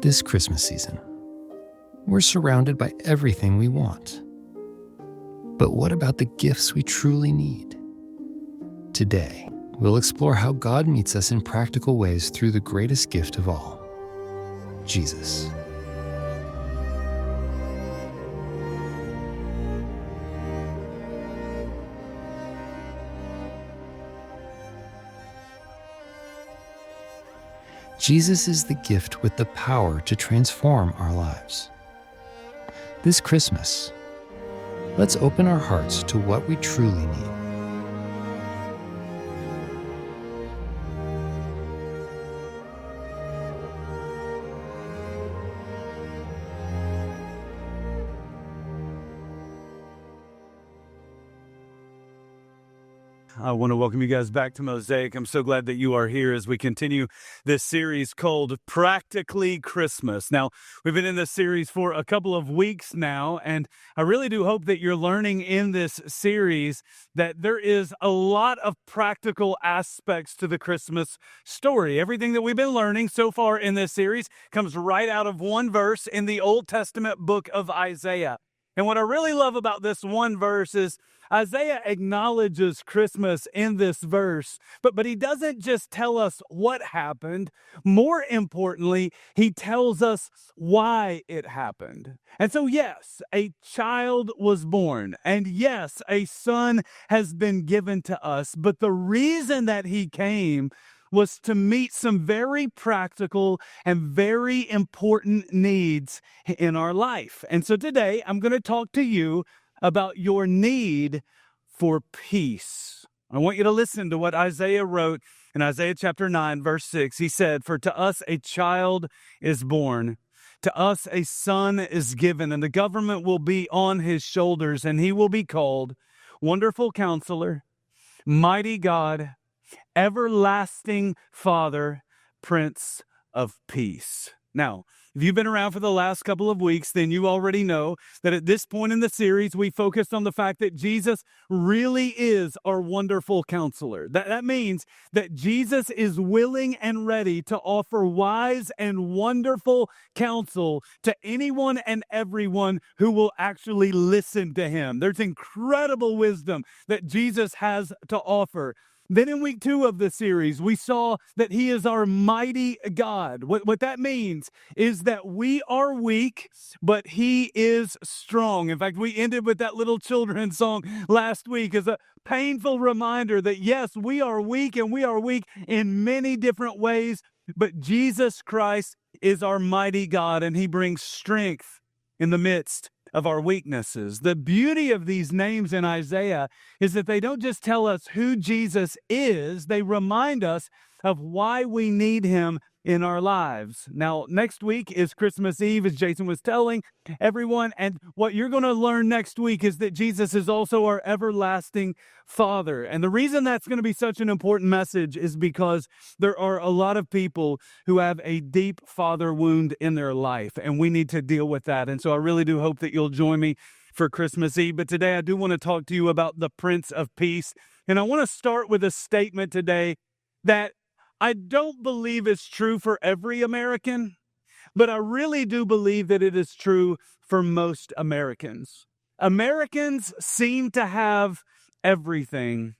This Christmas season, we're surrounded by everything we want. But what about the gifts we truly need? Today, we'll explore how God meets us in practical ways through the greatest gift of all, Jesus. Jesus is the gift with the power to transform our lives. This Christmas, let's open our hearts to what we truly need. I want to welcome you guys back to Mosaic. I'm so glad that you are here as we continue this series called Practically Christmas. Now, we've been in this series for a couple of weeks now, and I really do hope that you're learning in this series that there is a lot of practical aspects to the Christmas story. Everything that we've been learning so far in this series comes right out of one verse in the Old Testament book of Isaiah. And what I really love about this one verse is Isaiah acknowledges Christmas in this verse, but he doesn't just tell us what happened. More importantly, he tells us why it happened. And so, yes, a child was born, and yes, a son has been given to us. But the reason that he came was to meet some very practical and very important needs in our life. And so today, I'm going to talk to you about your need for peace. I want you to listen to what Isaiah wrote in Isaiah chapter 9, verse 6. He said, "For to us a child is born, to us a son is given, and the government will be on his shoulders, and he will be called Wonderful Counselor, Mighty God, Everlasting Father, Prince of Peace." Now, if you've been around for the last couple of weeks, then you already know that at this point in the series, we focused on the fact that Jesus really is our wonderful counselor. That means that Jesus is willing and ready to offer wise and wonderful counsel to anyone and everyone who will actually listen to him. There's incredible wisdom that Jesus has to offer. Then in week 2 of the series, we saw that he is our mighty God. What that means is that we are weak, but he is strong. In fact, we ended with that little children's song last week as a painful reminder that yes, we are weak, and we are weak in many different ways, but Jesus Christ is our mighty God, and he brings strength in the midst of our weaknesses. The beauty of these names in Isaiah is that they don't just tell us who Jesus is, they remind us of why we need him in our lives. Now, next week is Christmas Eve, as Jason was telling everyone, and what you're going to learn next week is that Jesus is also our everlasting Father. And the reason that's going to be such an important message is because there are a lot of people who have a deep father wound in their life, and we need to deal with that. And so I really do hope that you'll join me for Christmas Eve. But today I do want to talk to you about the Prince of Peace. And I want to start with a statement today that I don't believe it's true for every American, but I really do believe that it is true for most Americans. Americans seem to have everything,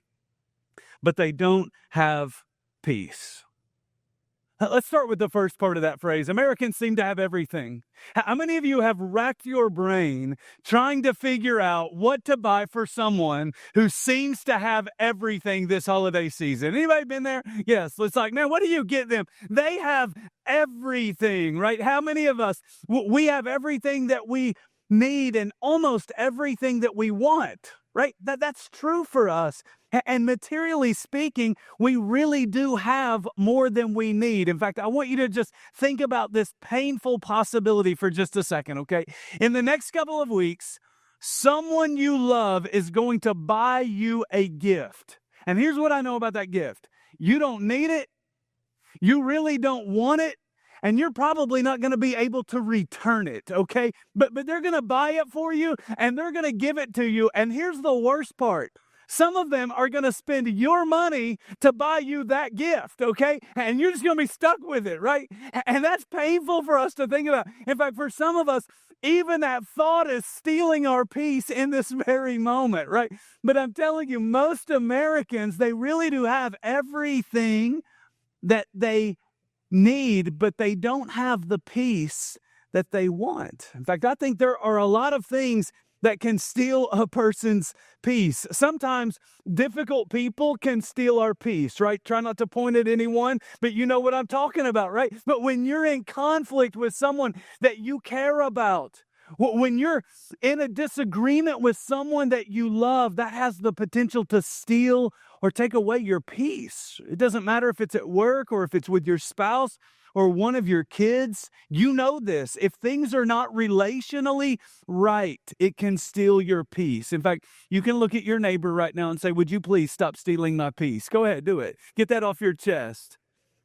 but they don't have peace. Let's start with the first part of that phrase. Americans seem to have everything. How many of you have racked your brain trying to figure out what to buy for someone who seems to have everything this holiday season? Anybody been there? Yes. It's like, man, what do you get them? They have everything, right? How many of us, we have everything that we need and almost everything that we want, right? That's true for us. And materially speaking, we really do have more than we need. In fact, I want you to just think about this painful possibility for just a second, okay? In the next couple of weeks, someone you love is going to buy you a gift. And here's what I know about that gift. You don't need it. You really don't want it. And you're probably not going to be able to return it, okay? But they're going to buy it for you, and they're going to give it to you. And here's the worst part. Some of them are going to spend your money to buy you that gift, okay? And you're just going to be stuck with it, right? And that's painful for us to think about. In fact, for some of us, even that thought is stealing our peace in this very moment, right? But I'm telling you, most Americans, they really do have everything that they need, but they don't have the peace that they want. In fact, I think there are a lot of things that can steal a person's peace. Sometimes difficult people can steal our peace, right? Try not to point at anyone, but you know what I'm talking about, right? But when you're in conflict with someone that you care about, when you're in a disagreement with someone that you love, that has the potential to steal or take away your peace. It doesn't matter if it's at work or if it's with your spouse or one of your kids. You know this. If things are not relationally right, it can steal your peace. In fact, you can look at your neighbor right now and say, would you please stop stealing my peace? Go ahead, do it. Get that off your chest.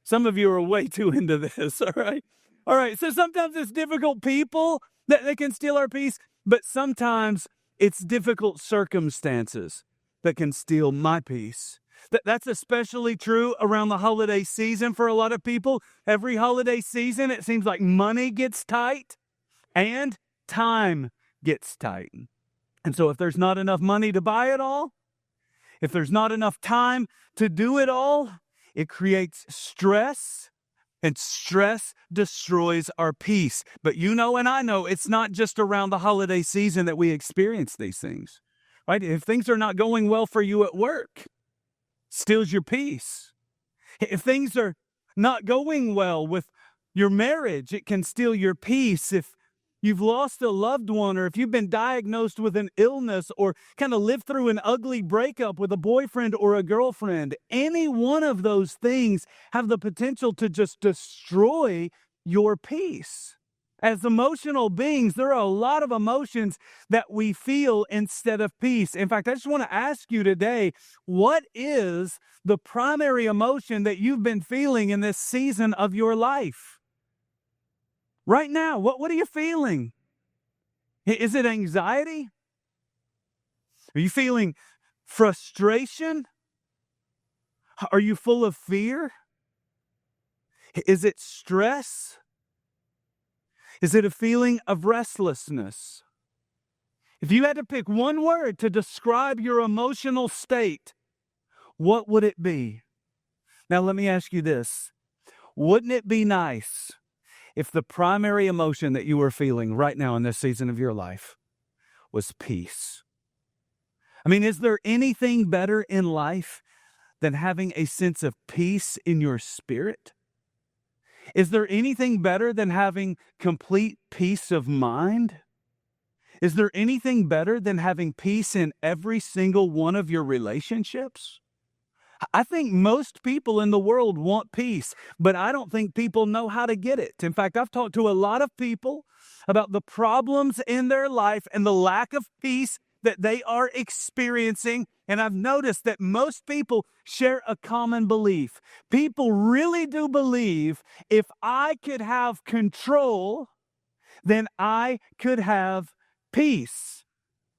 Some of you are way too into this, all right? All right, so sometimes it's difficult people that they can steal our peace, but sometimes it's difficult circumstances that can steal my peace. That's especially true around the holiday season for a lot of people. Every holiday season, it seems like money gets tight and time gets tight. And so if there's not enough money to buy it all, if there's not enough time to do it all, it creates stress, and stress destroys our peace. But you know and I know it's not just around the holiday season that we experience these things, right? If things are not going well for you at work, steals your peace. If things are not going well with your marriage, it can steal your peace. If you've lost a loved one, or if you've been diagnosed with an illness, or kind of lived through an ugly breakup with a boyfriend or a girlfriend, any one of those things have the potential to just destroy your peace. As emotional beings, there are a lot of emotions that we feel instead of peace. In fact, I just want to ask you today, what is the primary emotion that you've been feeling in this season of your life? Right now, what are you feeling? Is it anxiety? Are you feeling frustration? Are you full of fear? Is it stress? Is it a feeling of restlessness? If you had to pick one word to describe your emotional state, what would it be? Now, let me ask you this. Wouldn't it be nice if the primary emotion that you were feeling right now in this season of your life was peace? I mean, is there anything better in life than having a sense of peace in your spirit? Is there anything better than having complete peace of mind? Is there anything better than having peace in every single one of your relationships? I think most people in the world want peace, but I don't think people know how to get it. In fact, I've talked to a lot of people about the problems in their life and the lack of peace that they are experiencing. And I've noticed that most people share a common belief. People really do believe if I could have control, then I could have peace.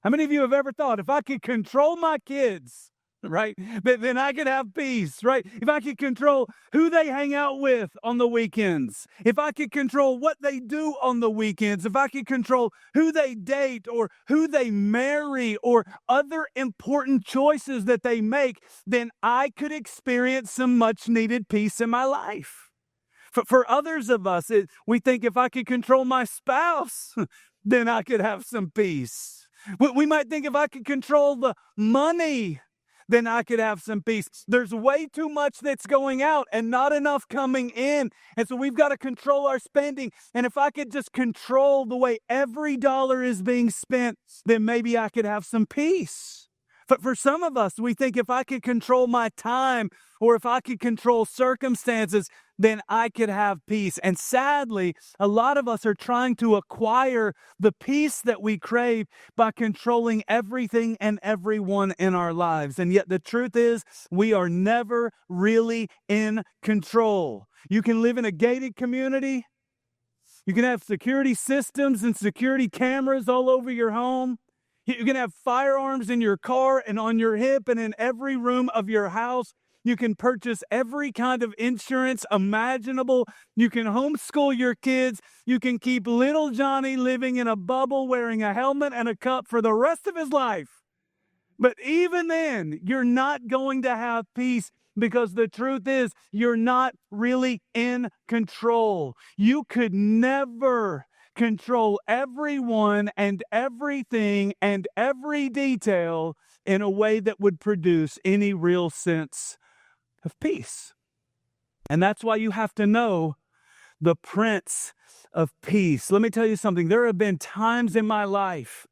How many of you have ever thought, if I could control my kids, right, then I could have peace, right? If I could control who they hang out with on the weekends, if I could control what they do on the weekends, if I could control who they date or who they marry or other important choices that they make, then I could experience some much needed peace in my life. For others of us, we think if I could control my spouse, then I could have some peace. We might think if I could control the money, then I could have some peace. There's way too much that's going out and not enough coming in. And so we've got to control our spending. And if I could just control the way every dollar is being spent, then maybe I could have some peace. But for some of us, we think if I could control my time or if I could control circumstances, then I could have peace. And sadly, a lot of us are trying to acquire the peace that we crave by controlling everything and everyone in our lives. And yet the truth is, we are never really in control. You can live in a gated community. You can have security systems and security cameras all over your home. You can have firearms in your car and on your hip and in every room of your house. You can purchase every kind of insurance imaginable. You can homeschool your kids. You can keep little Johnny living in a bubble wearing a helmet and a cup for the rest of his life. But even then, you're not going to have peace, because the truth is, you're not really in control. You could never control everyone and everything and every detail in a way that would produce any real sense of peace. And that's why you have to know the Prince of Peace. Let me tell you something. There have been times in my life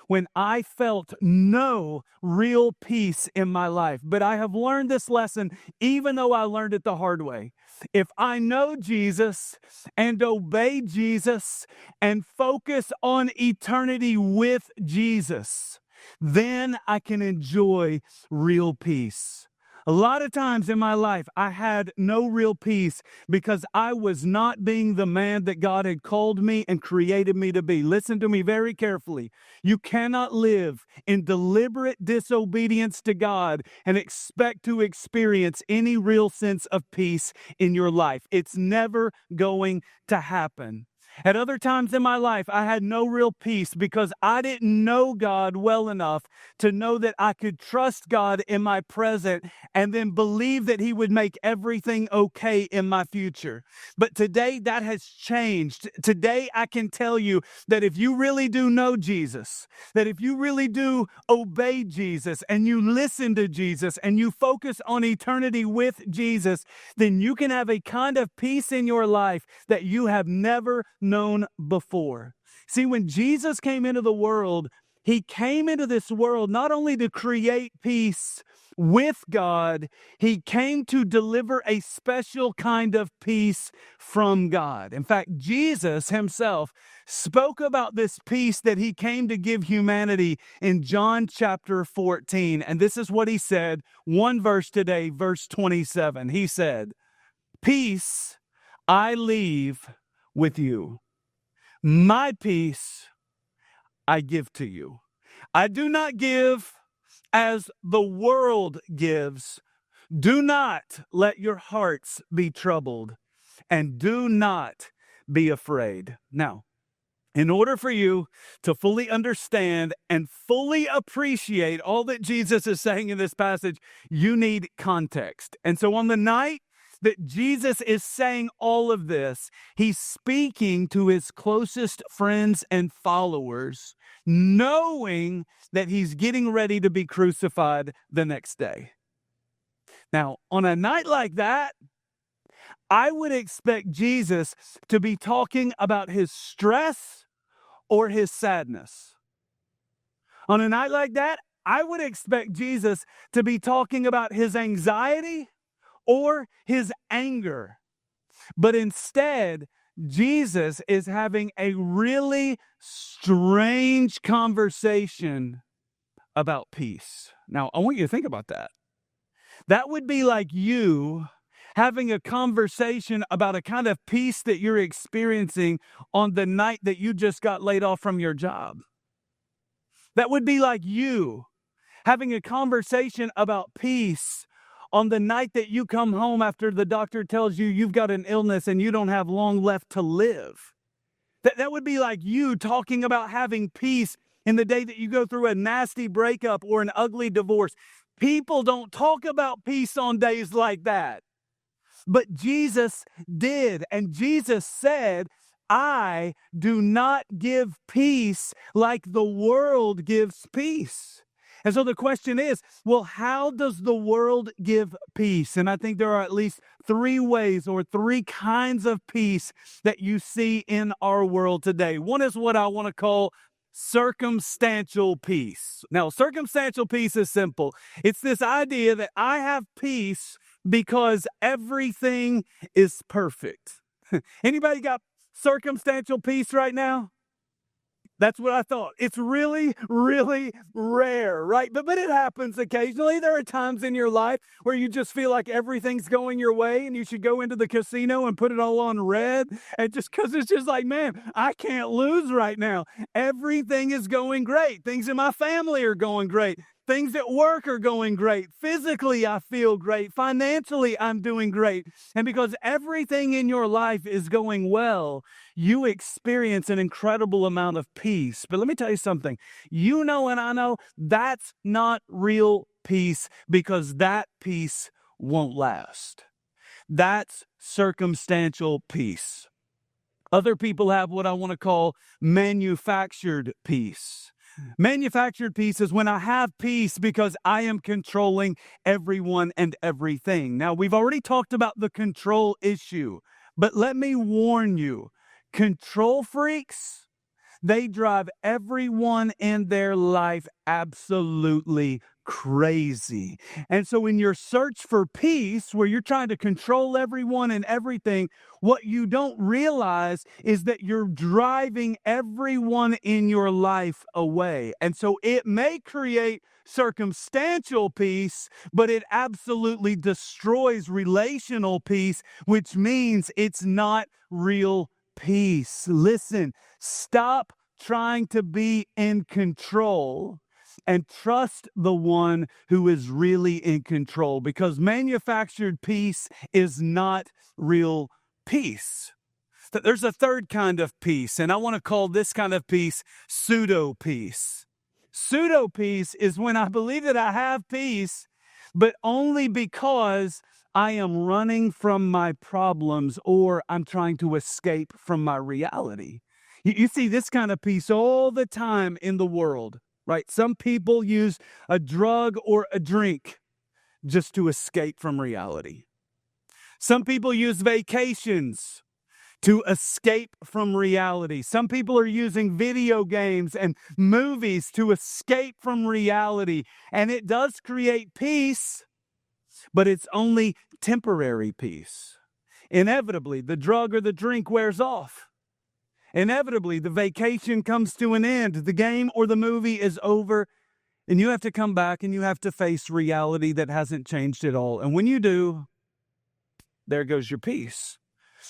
when I felt no real peace in my life. But I have learned this lesson, even though I learned it the hard way. If I know Jesus and obey Jesus and focus on eternity with Jesus, then I can enjoy real peace. A lot of times in my life, I had no real peace because I was not being the man that God had called me and created me to be. Listen to me very carefully. You cannot live in deliberate disobedience to God and expect to experience any real sense of peace in your life. It's never going to happen. At other times in my life, I had no real peace because I didn't know God well enough to know that I could trust God in my present and then believe that He would make everything okay in my future. But today that has changed. Today I can tell you that if you really do know Jesus, that if you really do obey Jesus and you listen to Jesus and you focus on eternity with Jesus, then you can have a kind of peace in your life that you have never known before. See, when Jesus came into the world, He came into this world not only to create peace with God, He came to deliver a special kind of peace from God. In fact, Jesus Himself spoke about this peace that He came to give humanity in John chapter 14. And this is what He said, one verse today, verse 27. He said, "Peace I leave with you. My peace I give to you. I do not give as the world gives. Do not let your hearts be troubled, and do not be afraid." Now, in order for you to fully understand and fully appreciate all that Jesus is saying in this passage, you need context. And so on the night that Jesus is saying all of this, He's speaking to His closest friends and followers, knowing that He's getting ready to be crucified the next day. Now, on a night like that, I would expect Jesus to be talking about His stress or His sadness. On a night like that, I would expect Jesus to be talking about His anxiety or His anger. But instead, Jesus is having a really strange conversation about peace. Now, I want you to think about that. That would be like you having a conversation about a kind of peace that you're experiencing on the night that you just got laid off from your job. That would be like you having a conversation about peace on the night that you come home after the doctor tells you you've got an illness and you don't have long left to live. That would be like you talking about having peace in the day that you go through a nasty breakup or an ugly divorce. People don't talk about peace on days like that. But Jesus did. And Jesus said, "I do not give peace like the world gives peace." And so the question is, well, how does the world give peace? And I think there are at least three ways or three kinds of peace that you see in our world today. One is what I want to call circumstantial peace. Now, circumstantial peace is simple. It's this idea that I have peace because everything is perfect. Anybody got circumstantial peace right now? That's what I thought. It's really, really rare, right? But it happens occasionally. There are times in your life where you just feel like everything's going your way and you should go into the casino and put it all on red. And just because it's just like, man, I can't lose right now. Everything is going great. Things in my family are going great. Things at work are going great. Physically, I feel great. Financially, I'm doing great. And because everything in your life is going well, you experience an incredible amount of peace. But let me tell you something. You know and I know that's not real peace, because that peace won't last. That's circumstantial peace. Other people have what I want to call manufactured peace. Manufactured peace is when I have peace because I am controlling everyone and everything. Now, we've already talked about the control issue, but let me warn you, control freaks, they drive everyone in their life absolutely crazy. And so in your search for peace, where you're trying to control everyone and everything, what you don't realize is that you're driving everyone in your life away. And so it may create circumstantial peace, but it absolutely destroys relational peace, which means it's not real peace. Listen, stop trying to be in control and trust the one who is really in control, because manufactured peace is not real peace. There's a third kind of peace, and I want to call this kind of peace pseudo peace. Pseudo peace is when I believe that I have peace, but only because I am running from my problems or I'm trying to escape from my reality. You see this kind of peace all the time in the world, right? Some people use a drug or a drink just to escape from reality. Some people use vacations to escape from reality. Some people are using video games and movies to escape from reality. And it does create peace, but it's only temporary peace. Inevitably, the drug or the drink wears off. Inevitably, the vacation comes to an end. The game or the movie is over, and you have to come back and you have to face reality that hasn't changed at all. And when you do, there goes your peace.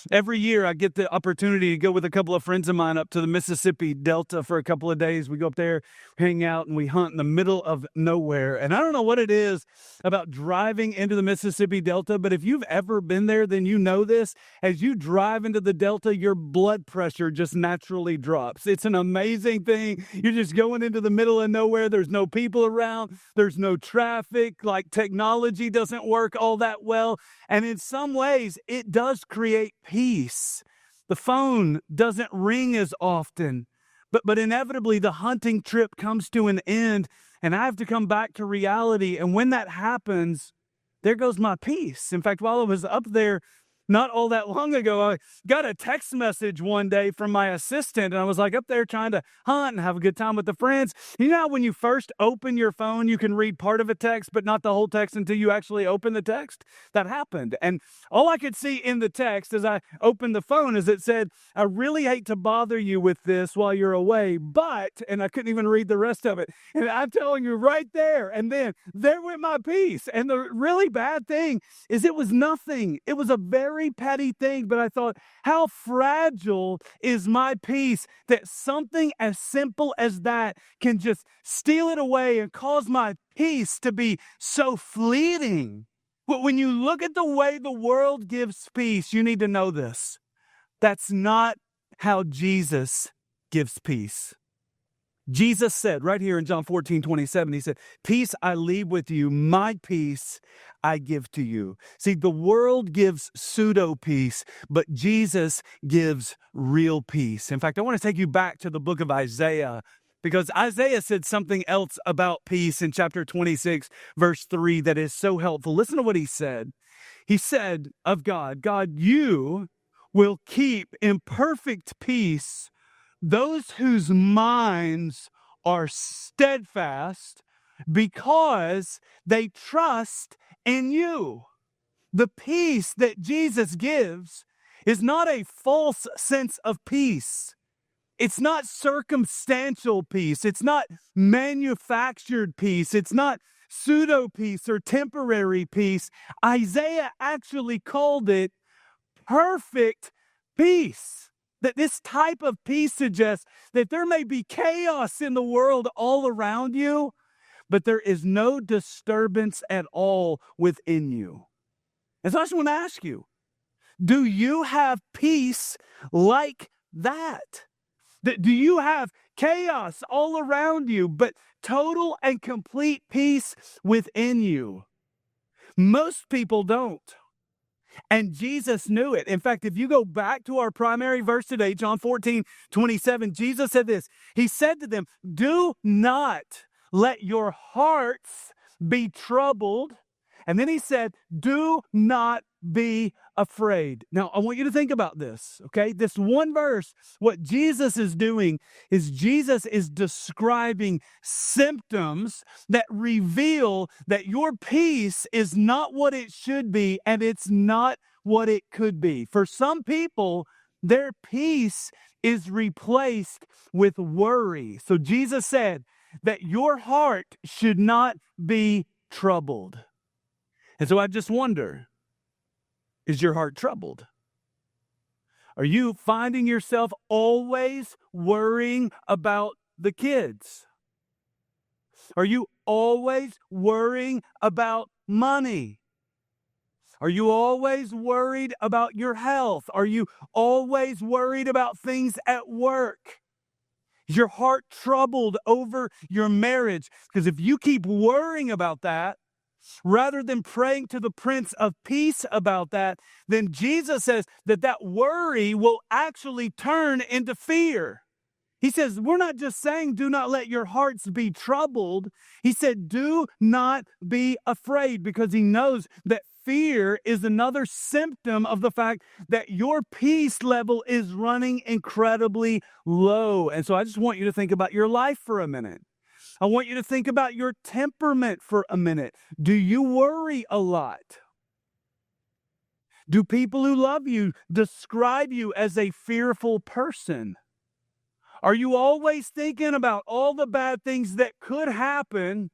Every year I get the opportunity to go with a couple of friends of mine up to the Mississippi Delta for a couple of days. We go up there, hang out, and we hunt in the middle of nowhere. And I don't know what it is about driving into the Mississippi Delta, but if you've ever been there, then you know this. As you drive into the Delta, your blood pressure just naturally drops. It's an amazing thing. You're just going into the middle of nowhere. There's no people around. There's no traffic. Like, technology doesn't work all that well. And in some ways, it does create peace. The phone doesn't ring as often, but inevitably the hunting trip comes to an end and I have to come back to reality. And when that happens, there goes my peace. In fact, while I was up there not all that long ago, I got a text message one day from my assistant, and I was like up there trying to hunt and have a good time with the friends. You know how when you first open your phone, you can read part of a text, but not the whole text until you actually open the text? That happened. And all I could see in the text as I opened the phone is it said, "I really hate to bother you with this while you're away, but," and I couldn't even read the rest of it. And I'm telling you right there, and then there went my peace. And the really bad thing is it was nothing. It was a very petty thing, but I thought, how fragile is my peace that something as simple as that can just steal it away and cause my peace to be so fleeting. But when you look at the way the world gives peace, you need to know this. That's not how Jesus gives peace. Jesus said right here in John 14:27, he said, "Peace I leave with you, my peace I give to you." See, the world gives pseudo peace, but Jesus gives real peace. In fact, I want to take you back to the book of Isaiah, because Isaiah said something else about peace in chapter 26, verse 3, that is so helpful. Listen to what he said. He said of God, "God, you will keep in perfect peace those whose minds are steadfast because they trust in you." The peace that Jesus gives is not a false sense of peace. It's not circumstantial peace. It's not manufactured peace. It's not pseudo peace or temporary peace. Isaiah actually called it perfect peace. That this type of peace suggests that there may be chaos in the world all around you, but there is no disturbance at all within you. And so I just want to ask you, do you have peace like that? Do you have chaos all around you, but total and complete peace within you? Most people don't. And Jesus knew it. In fact, if you go back to our primary verse today, John 14:27, Jesus said this. He said to them, do not let your hearts be troubled. And then he said, do not be afraid. Now, I want you to think about this, okay? This one verse, what Jesus is doing is Jesus is describing symptoms that reveal that your peace is not what it should be and it's not what it could be. For some people, their peace is replaced with worry. So Jesus said that your heart should not be troubled. And so I just wonder, is your heart troubled? Are you finding yourself always worrying about the kids? Are you always worrying about money? Are you always worried about your health? Are you always worried about things at work? Is your heart troubled over your marriage? Because if you keep worrying about that, rather than praying to the Prince of Peace about that, then Jesus says that worry will actually turn into fear. He says, we're not just saying do not let your hearts be troubled. He said, do not be afraid, because he knows that fear is another symptom of the fact that your peace level is running incredibly low. And so I just want you to think about your life for a minute. I want you to think about your temperament for a minute. Do you worry a lot? Do people who love you describe you as a fearful person? Are you always thinking about all the bad things that could happen,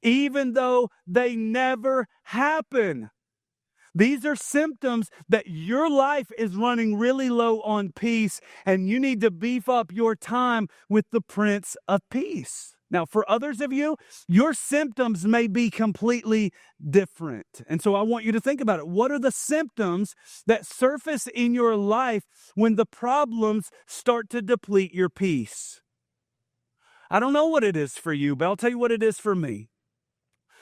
even though they never happen? These are symptoms that your life is running really low on peace, and you need to beef up your time with the Prince of Peace. Now, for others of you, your symptoms may be completely different. And so I want you to think about it. What are the symptoms that surface in your life when the problems start to deplete your peace? I don't know what it is for you, but I'll tell you what it is for me.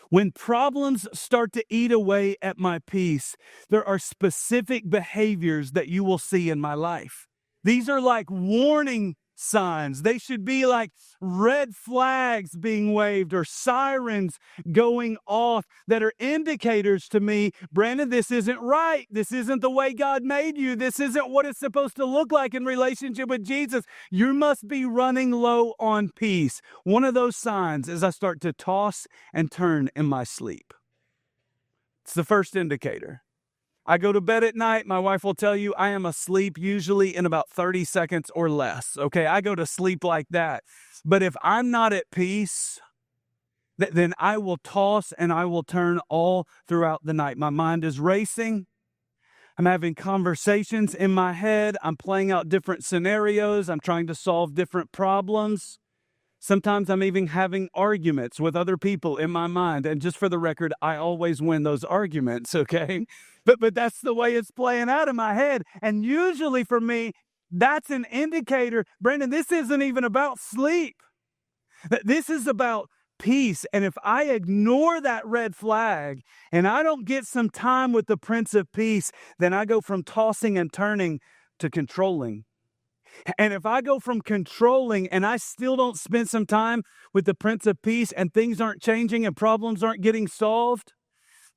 When problems start to eat away at my peace, there are specific behaviors that you will see in my life. These are like warning signs. They should be like red flags being waved or sirens going off that are indicators to me, Brandon, this isn't right. This isn't the way God made you. This isn't what it's supposed to look like in relationship with Jesus. You must be running low on peace. One of those signs is I start to toss and turn in my sleep. It's the first indicator. I go to bed at night, my wife will tell you I am asleep usually in about 30 seconds or less. Okay, I go to sleep like that. But if I'm not at peace, then I will toss and I will turn all throughout the night. My mind is racing. I'm having conversations in my head. I'm playing out different scenarios. I'm trying to solve different problems. Sometimes I'm even having arguments with other people in my mind. And just for the record, I always win those arguments, okay? But that's the way it's playing out in my head. And usually for me, that's an indicator, Brandon, this isn't even about sleep. This is about peace. And if I ignore that red flag and I don't get some time with the Prince of Peace, then I go from tossing and turning to controlling. And if I go from controlling and I still don't spend some time with the Prince of Peace and things aren't changing and problems aren't getting solved,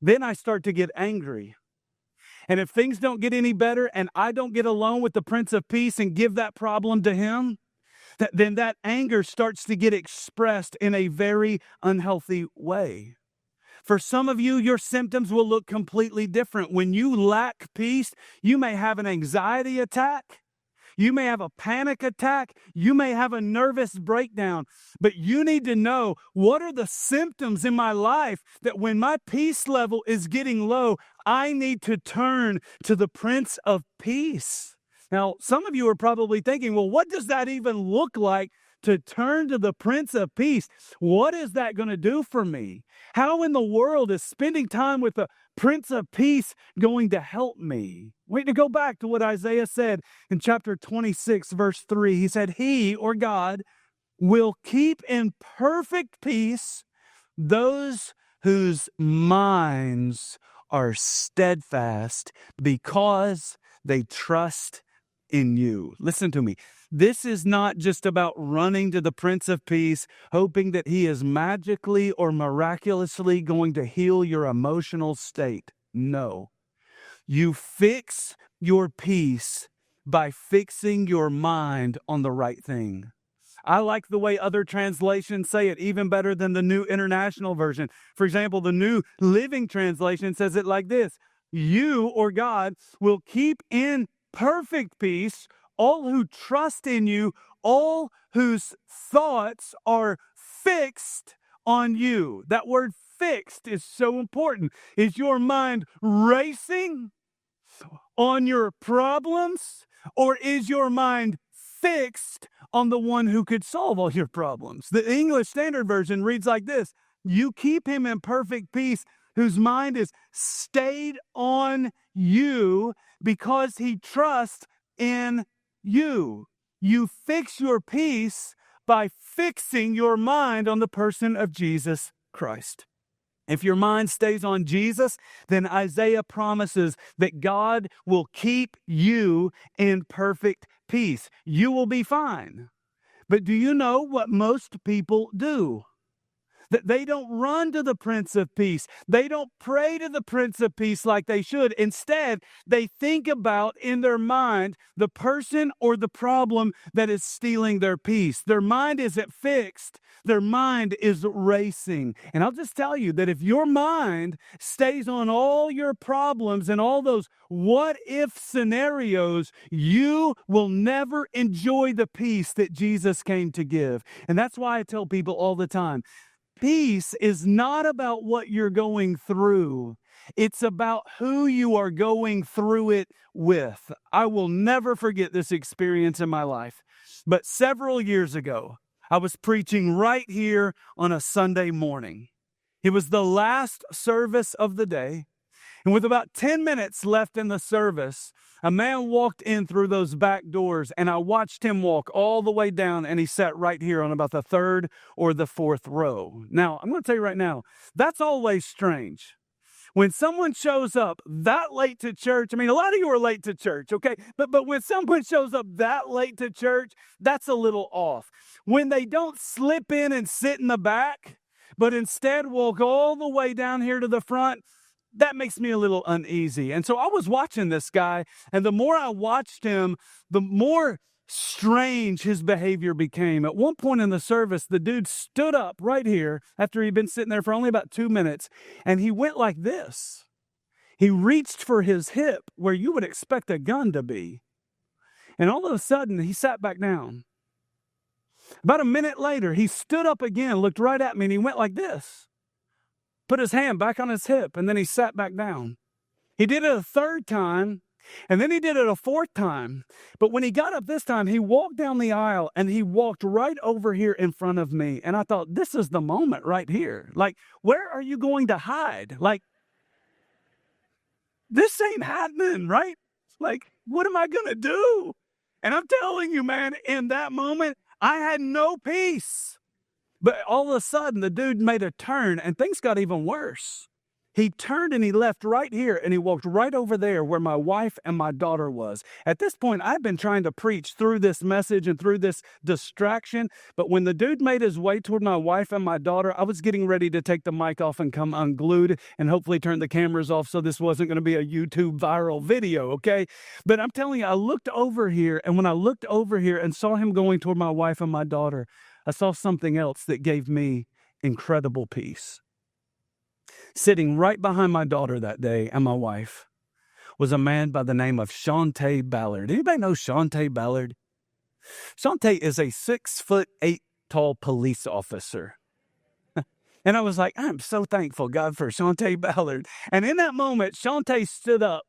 then I start to get angry. And if things don't get any better and I don't get alone with the Prince of Peace and give that problem to him, then that anger starts to get expressed in a very unhealthy way. For some of you, your symptoms will look completely different. When you lack peace, you may have an anxiety attack. You may have a panic attack. You may have a nervous breakdown. But you need to know, what are the symptoms in my life that when my peace level is getting low, I need to turn to the Prince of Peace. Now, some of you are probably thinking, well, what does that even look like, to turn to the Prince of Peace? What is that going to do for me? How in the world is spending time with the Prince of Peace going to help me? We need to go back to what Isaiah said in chapter 26, verse 3. He said, He, or God, will keep in perfect peace those whose minds are steadfast because they trust in you. Listen to me. This is not just about running to the Prince of Peace, hoping that he is magically or miraculously going to heal your emotional state. No. You fix your peace by fixing your mind on the right thing. I like the way other translations say it even better than the New International Version. For example, the New Living Translation says it like this: You, or God, will keep in perfect peace all who trust in you, all whose thoughts are fixed on you. That word fixed is so important. Is your mind racing on your problems, or is your mind fixed on the one who could solve all your problems? The English Standard Version reads like this: You keep him in perfect peace whose mind is stayed on you because he trusts in you. You fix your peace by fixing your mind on the person of Jesus Christ. If your mind stays on Jesus, then Isaiah promises that God will keep you in perfect peace. You will be fine. But do you know what most people do? That they don't run to the Prince of Peace. They don't pray to the Prince of Peace like they should. Instead, they think about in their mind the person or the problem that is stealing their peace. Their mind isn't fixed. Their mind is racing. And I'll just tell you that if your mind stays on all your problems and all those what-if scenarios, you will never enjoy the peace that Jesus came to give. And that's why I tell people all the time, peace is not about what you're going through. It's about who you are going through it with. I will never forget this experience in my life. But several years ago, I was preaching right here on a Sunday morning. It was the last service of the day. And with about 10 minutes left in the service, a man walked in through those back doors, and I watched him walk all the way down, and he sat right here on about the third or the fourth row. Now, I'm going to tell you right now, that's always strange. When someone shows up that late to church, I mean, a lot of you are late to church, okay? But when someone shows up that late to church, that's a little off. When they don't slip in and sit in the back, but instead walk all the way down here to the front, that makes me a little uneasy. And so I was watching this guy, and the more I watched him, the more strange his behavior became. At one point in the service, the dude stood up right here after he'd been sitting there for only about 2 minutes, and he went like this. He reached for his hip where you would expect a gun to be. And all of a sudden, he sat back down. About a minute later, he stood up again, looked right at me, and he went like this. Put his hand back on his hip, and then he sat back down. He did it a third time, and then he did it a fourth time. But when he got up this time, he walked down the aisle, and he walked right over here in front of me. And I thought, this is the moment right here. Like, where are you going to hide? Like, this ain't happening, right? Like, what am I going to do? And I'm telling you, man, in that moment, I had no peace. But all of a sudden, the dude made a turn, and things got even worse. He turned and he left right here, and he walked right over there where my wife and my daughter was. At this point, I've been trying to preach through this message and through this distraction, but when the dude made his way toward my wife and my daughter, I was getting ready to take the mic off and come unglued and hopefully turn the cameras off so this wasn't going to be a YouTube viral video, okay? But I'm telling you, I looked over here, and when I looked over here and saw him going toward my wife and my daughter, I saw something else that gave me incredible peace. Sitting right behind my daughter that day and my wife was a man by the name of Shante Ballard. Anybody know Shante Ballard? Shante is a 6'8" tall police officer. And I was like, I'm so thankful, God, for Shante Ballard. And in that moment, Shante stood up.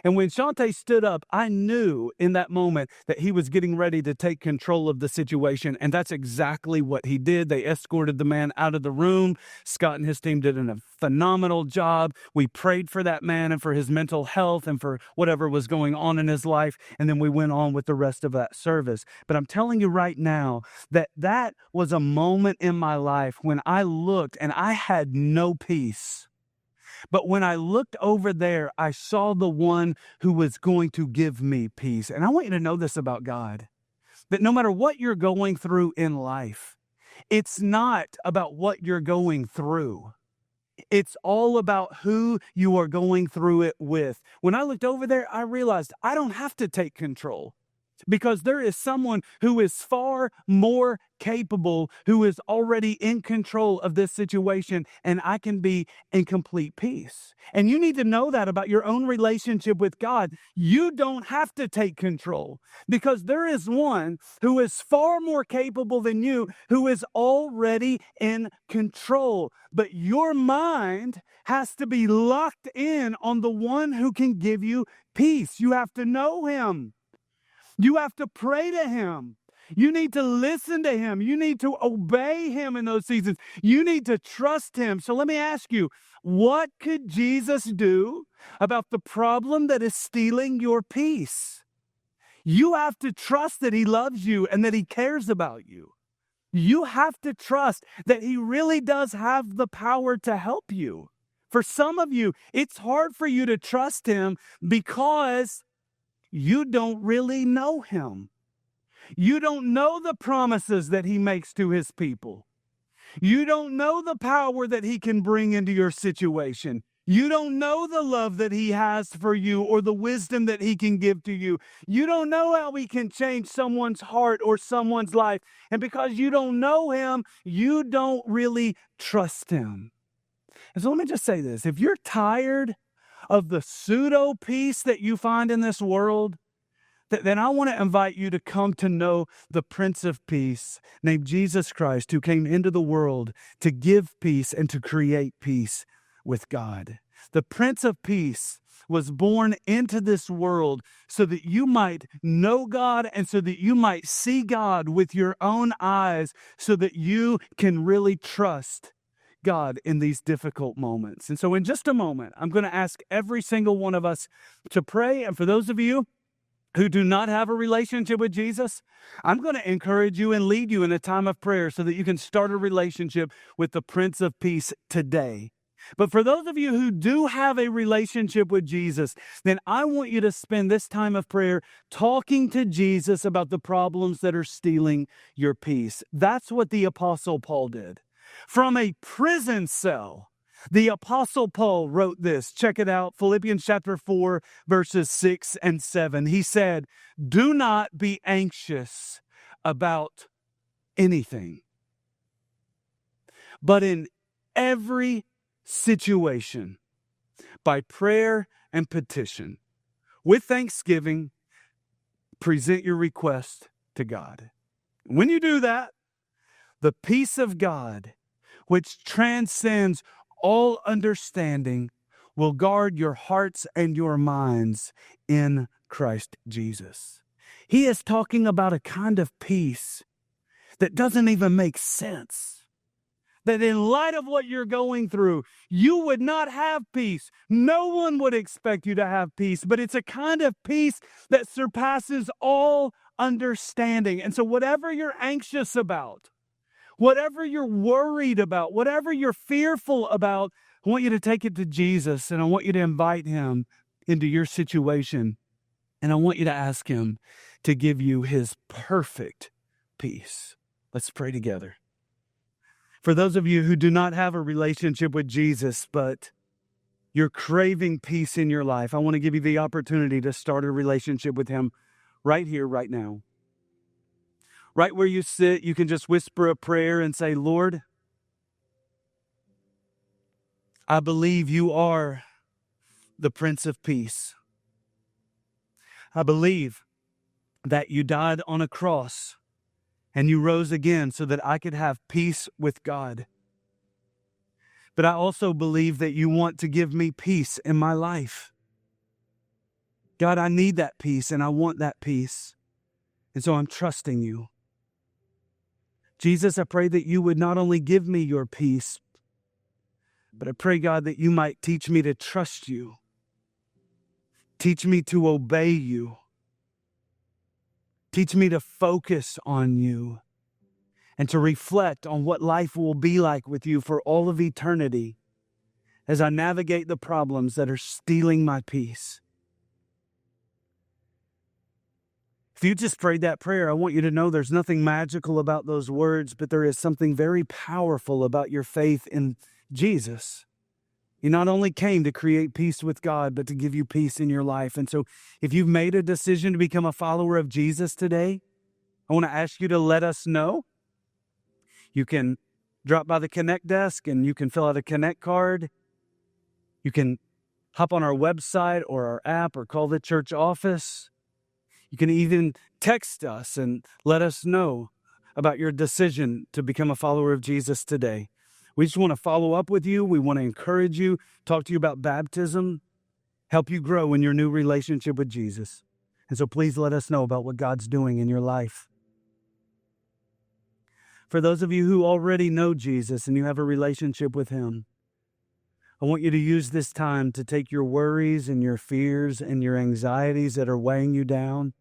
And when Shante stood up, I knew in that moment that he was getting ready to take control of the situation. And that's exactly what he did. They escorted the man out of the room. Scott and his team did a phenomenal job. We prayed for that man and for his mental health and for whatever was going on in his life. And then we went on with the rest of that service. But I'm telling you right now that that was a moment in my life when I looked and I had no peace. But when I looked over there, I saw the one who was going to give me peace. And I want you to know this about God, that no matter what you're going through in life, it's not about what you're going through. It's all about who you are going through it with. When I looked over there, I realized I don't have to take control, because there is someone who is far more capable, who is already in control of this situation, and I can be in complete peace. And you need to know that about your own relationship with God. You don't have to take control, because there is one who is far more capable than you, who is already in control. But your mind has to be locked in on the one who can give you peace. You have to know him. You have to pray to him. You need to listen to him. You need to obey him in those seasons. You need to trust him. So let me ask you, what could Jesus do about the problem that is stealing your peace? You have to trust that he loves you and that he cares about you. You have to trust that he really does have the power to help you. For some of you, it's hard for you to trust him because you don't really know him. You don't know the promises that he makes to his people. You don't know the power that he can bring into your situation. You don't know the love that he has for you or the wisdom that he can give to you. You don't know how he can change someone's heart or someone's life. And because you don't know him, you don't really trust him. And so let me just say this. If you're tired of the pseudo peace that you find in this world, then I want to invite you to come to know the Prince of Peace named Jesus Christ, who came into the world to give peace and to create peace with God. The Prince of Peace was born into this world so that you might know God and so that you might see God with your own eyes, so that you can really trust God in these difficult moments. And so in just a moment, I'm going to ask every single one of us to pray. And for those of you who do not have a relationship with Jesus, I'm going to encourage you and lead you in a time of prayer so that you can start a relationship with the Prince of Peace today. But for those of you who do have a relationship with Jesus, then I want you to spend this time of prayer talking to Jesus about the problems that are stealing your peace. That's what the Apostle Paul did. From a prison cell, the Apostle Paul wrote this. Check it out. Philippians chapter 4, verses 6 and 7. He said, "Do not be anxious about anything, but in every situation, by prayer and petition, with thanksgiving, present your request to God." When you do that, the peace of God, which transcends all understanding, will guard your hearts and your minds in Christ Jesus. He is talking about a kind of peace that doesn't even make sense. That in light of what you're going through, you would not have peace. No one would expect you to have peace, but it's a kind of peace that surpasses all understanding. And so whatever you're anxious about, whatever you're worried about, whatever you're fearful about, I want you to take it to Jesus, and I want you to invite him into your situation, and I want you to ask him to give you his perfect peace. Let's pray together. For those of you who do not have a relationship with Jesus, but you're craving peace in your life, I want to give you the opportunity to start a relationship with him right here, right now. Right where you sit, you can just whisper a prayer and say, "Lord, I believe you are the Prince of Peace. I believe that you died on a cross and you rose again so that I could have peace with God. But I also believe that you want to give me peace in my life. God, I need that peace and I want that peace. And so I'm trusting you. Jesus, I pray that you would not only give me your peace, but I pray, God, that you might teach me to trust you. Teach me to obey you. Teach me to focus on you and to reflect on what life will be like with you for all of eternity as I navigate the problems that are stealing my peace. If you just prayed that prayer, I want you to know there's nothing magical about those words, but there is something very powerful about your faith in Jesus. He not only came to create peace with God, but to give you peace in your life. And so if you've made a decision to become a follower of Jesus today, I want to ask you to let us know. You can drop by the Connect desk and you can fill out a Connect card. You can hop on our website or our app or call the church office. You can even text us and let us know about your decision to become a follower of Jesus today. We just want to follow up with you. We want to encourage you, talk to you about baptism, help you grow in your new relationship with Jesus. And so please let us know about what God's doing in your life. For those of you who already know Jesus and you have a relationship with him, I want you to use this time to take your worries and your fears and your anxieties that are weighing you down.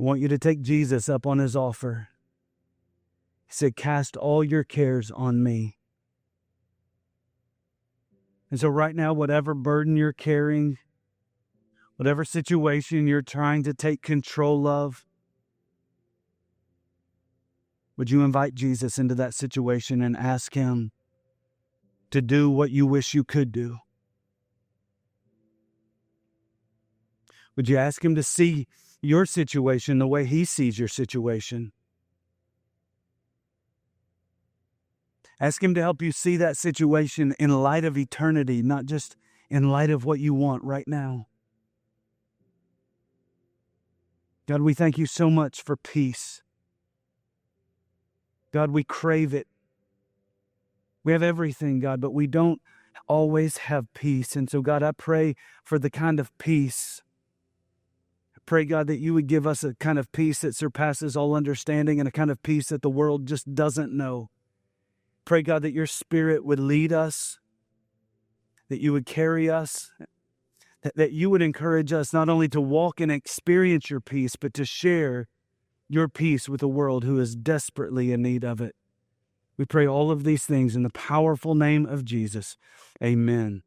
I want you to take Jesus up on his offer. He said, cast all your cares on me. And so right now, whatever burden you're carrying, whatever situation you're trying to take control of, would you invite Jesus into that situation and ask him to do what you wish you could do? Would you ask him to see your situation the way he sees your situation? Ask him to help you see that situation in light of eternity, not just in light of what you want right now. God, we thank you so much for peace. God, we crave it. We have everything, God, but we don't always have peace. And so, God, I pray for the kind of peace. I pray, God, that you would give us a kind of peace that surpasses all understanding and a kind of peace that the world just doesn't know. Pray, God, that your Spirit would lead us, that you would carry us, that you would encourage us not only to walk and experience your peace, but to share your peace with a world who is desperately in need of it. We pray all of these things in the powerful name of Jesus. Amen.